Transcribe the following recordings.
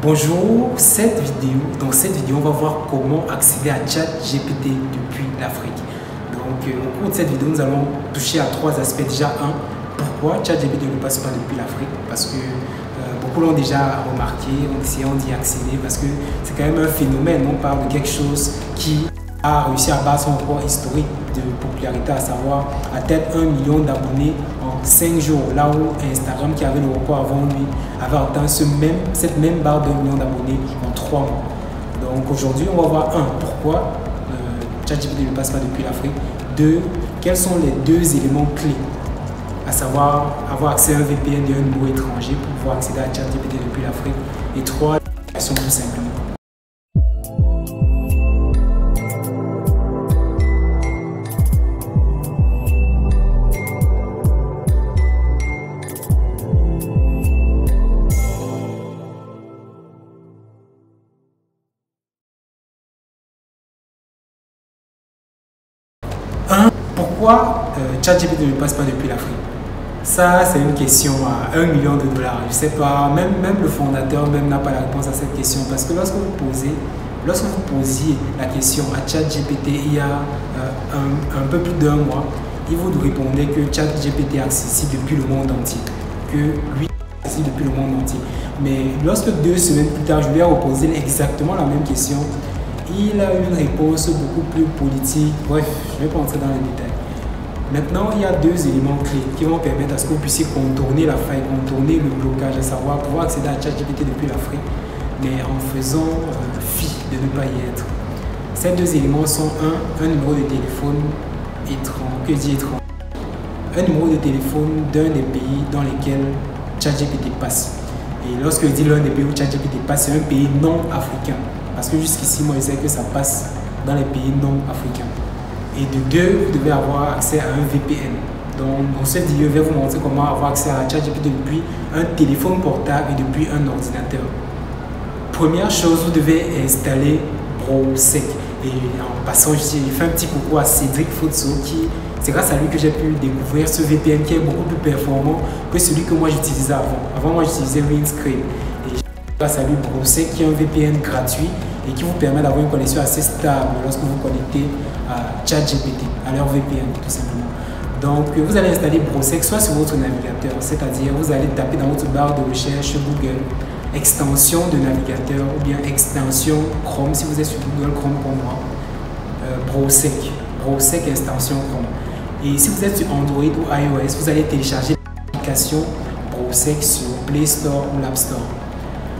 Bonjour, dans cette vidéo, on va voir comment accéder à ChatGPT depuis l'Afrique. Donc, au cours de cette vidéo, nous allons toucher à trois aspects. Déjà, pourquoi ChatGPT ne passe pas depuis l'Afrique? Parce que beaucoup l'ont déjà remarqué, on essayant d'y accéder, parce que c'est quand même un phénomène. On parle de quelque chose qui a réussi à battre son record historique de popularité, à savoir atteindre 1 million d'abonnés en 5 jours, là où Instagram, qui avait le record avant lui, avait atteint cette même barre d'1 million d'abonnés en 3 mois. Donc aujourd'hui, on va voir pourquoi ChatGPT ne passe pas depuis l'Afrique. 2, quels sont les 2 éléments clés, à savoir avoir accès à un VPN et un numéro étranger pour pouvoir accéder à ChatGPT depuis l'Afrique. Et 3, tout simplement. Pourquoi ChatGPT ne passe pas depuis l'Afrique? Ça, c'est une question à 1 million de dollars. Je ne sais pas, même le fondateur n'a pas la réponse à cette question. Parce que lorsque vous posiez la question à ChatGPT il y a un peu plus d'1 mois, il vous répondait que ChatGPT est accessible depuis le monde entier. Que lui est accessible depuis le monde entier. Mais lorsque 2 semaines plus tard, je lui ai reposé exactement la même question, il a eu une réponse beaucoup plus politique. Bref, je ne vais pas entrer dans les détails. Maintenant, il y a 2 éléments clés qui vont permettre à ce que vous puissiez contourner la faille, contourner le blocage, à savoir pouvoir accéder à ChatGPT depuis l'Afrique, mais en faisant fi de ne pas y être. Ces 2 éléments sont un numéro de téléphone étranger. Un numéro de téléphone d'un des pays dans lesquels ChatGPT passe. Et lorsque je dis l'un des pays où ChatGPT passe, c'est un pays non africain. Parce que jusqu'ici, moi, je sais que ça passe dans les pays non africains. Et de 2, vous devez avoir accès à un VPN. Donc, dans cette vidéo, je vais vous montrer comment avoir accès à ChatGPT depuis un téléphone portable et depuis un ordinateur. Première chose, vous devez installer Browsec. Et en passant, je fais un petit coucou à Cédric Futso, c'est grâce à lui que j'ai pu découvrir ce VPN qui est beaucoup plus performant que celui que moi j'utilisais avant. Avant, moi j'utilisais Windscreen. Et grâce à lui, Browsec, qui est un VPN gratuit et qui vous permet d'avoir une connexion assez stable lorsque vous connectez à ChatGPT, à leur VPN tout simplement. Donc vous allez installer Browsec soit sur votre navigateur, c'est-à-dire vous allez taper dans votre barre de recherche Google, extension de navigateur ou bien extension Chrome si vous êtes sur Google Chrome comme moi, Browsec extension Chrome. Et si vous êtes sur Android ou iOS, vous allez télécharger l'application Browsec sur Play Store ou l'App Store.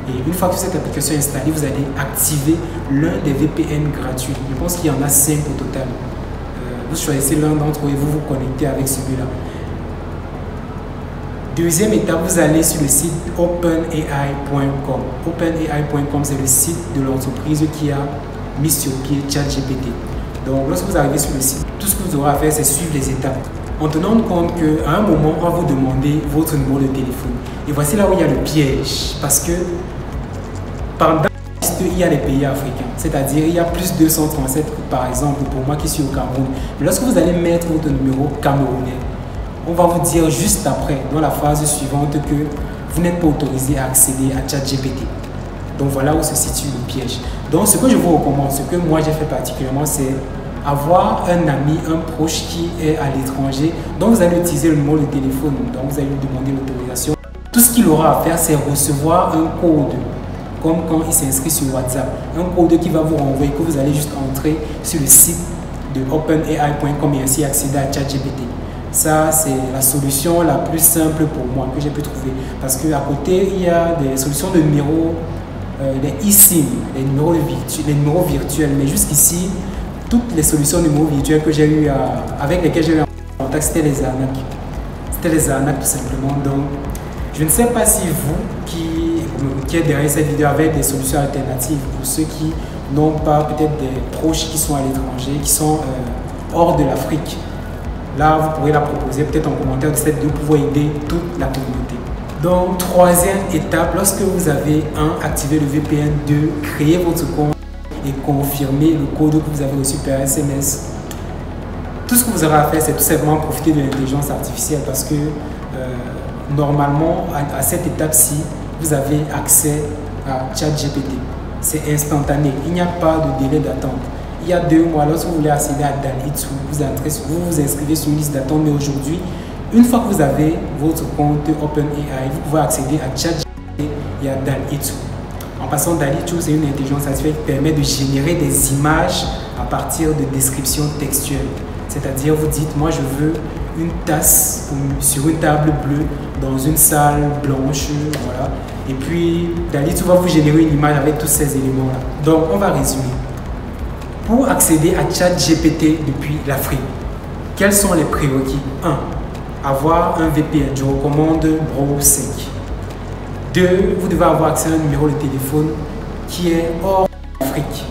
Et une fois que cette application est installée, vous allez activer l'un des VPN gratuits. Je pense qu'il y en a 5 au total. Vous choisissez l'un d'entre eux et vous vous connectez avec celui-là. Deuxième étape, vous allez sur le site openai.com. Openai.com, c'est le site de l'entreprise qui a mis sur pied ChatGPT. Donc, lorsque vous arrivez sur le site, tout ce que vous aurez à faire, c'est suivre les étapes. En tenant compte qu'à un moment, on va vous demander votre numéro de téléphone. Et voici là où il y a le piège. Parce que pendant la liste, il y a les pays africains. C'est-à-dire, il y a plus 237, par exemple, pour moi qui suis au Cameroun. Mais lorsque vous allez mettre votre numéro camerounais, on va vous dire juste après, dans la phrase suivante, que vous n'êtes pas autorisé à accéder à ChatGPT. Donc voilà où se situe le piège. Donc ce que je vous recommande, ce que moi j'ai fait particulièrement, c'est avoir un ami, un proche qui est à l'étranger, donc vous allez utiliser le numéro de téléphone, donc vous allez lui demander l'autorisation. Tout ce qu'il aura à faire, c'est recevoir un code, comme quand il s'inscrit sur WhatsApp, un code qui va vous renvoyer, que vous allez juste entrer sur le site de openai.com et ainsi accéder à ChatGPT. Ça, c'est la solution la plus simple pour moi que j'ai pu trouver, parce qu'à côté, il y a des solutions de numéros, les eSIM, les numéros virtuels, mais jusqu'ici, toutes les solutions de numéros virtuels que j'ai eu avec lesquelles j'ai eu en contact, c'était les arnaques. C'était les arnaques tout simplement. Donc, je ne sais pas si vous qui êtes derrière cette vidéo avez des solutions alternatives pour ceux qui n'ont pas peut-être des proches qui sont à l'étranger, qui sont hors de l'Afrique. Là, vous pourrez la proposer peut-être en commentaire de cette vidéo pour aider toute la communauté. Donc, troisième étape, lorsque vous avez activé le VPN, 2, créer votre compte et confirmer le code que vous avez reçu par SMS. Tout ce que vous aurez à faire, c'est tout simplement profiter de l'intelligence artificielle parce que normalement, à cette étape-ci, vous avez accès à ChatGPT. C'est instantané, il n'y a pas de délai d'attente. Il y a 2 mois, lorsque vous voulez accéder à DALL-E 2, vous vous inscrivez sur une liste d'attente, mais aujourd'hui, une fois que vous avez votre compte OpenAI, vous pouvez accéder à ChatGPT et à DALL-E 2. En passant, DALL-E 2, c'est une intelligence artificielle qui permet de générer des images à partir de descriptions textuelles. C'est-à-dire, vous dites, moi je veux une tasse sur une table bleue dans une salle blanche, voilà. Et puis, DALL-E 2 va vous générer une image avec tous ces éléments-là. Donc, on va résumer. Pour accéder à ChatGPT depuis l'Afrique, quels sont les prérequis? 1. Avoir un VPN, je recommande Browse 5. 2. Vous devez avoir accès à un numéro de téléphone qui est hors d'Afrique.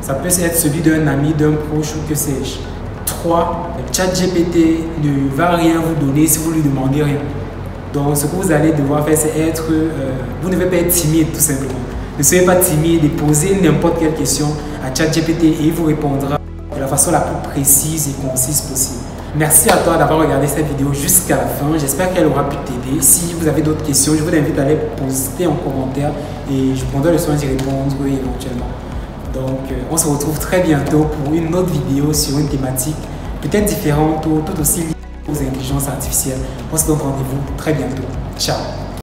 Ça peut être celui d'un ami, d'un proche ou que sais-je. 3. ChatGPT ne va rien vous donner si vous lui demandez rien. Donc ce que vous allez devoir faire, c'est être... vous ne devez pas être timide tout simplement. Ne soyez pas timide et posez n'importe quelle question à ChatGPT et il vous répondra de la façon la plus précise et concise possible. Merci à toi d'avoir regardé cette vidéo jusqu'à la fin. J'espère qu'elle aura pu t'aider. Si vous avez d'autres questions, je vous invite à les poster en commentaire et je prendrai le soin d'y répondre éventuellement. Donc, on se retrouve très bientôt pour une autre vidéo sur une thématique peut-être différente ou tout aussi liée aux intelligences artificielles. On se donne rendez-vous très bientôt. Ciao!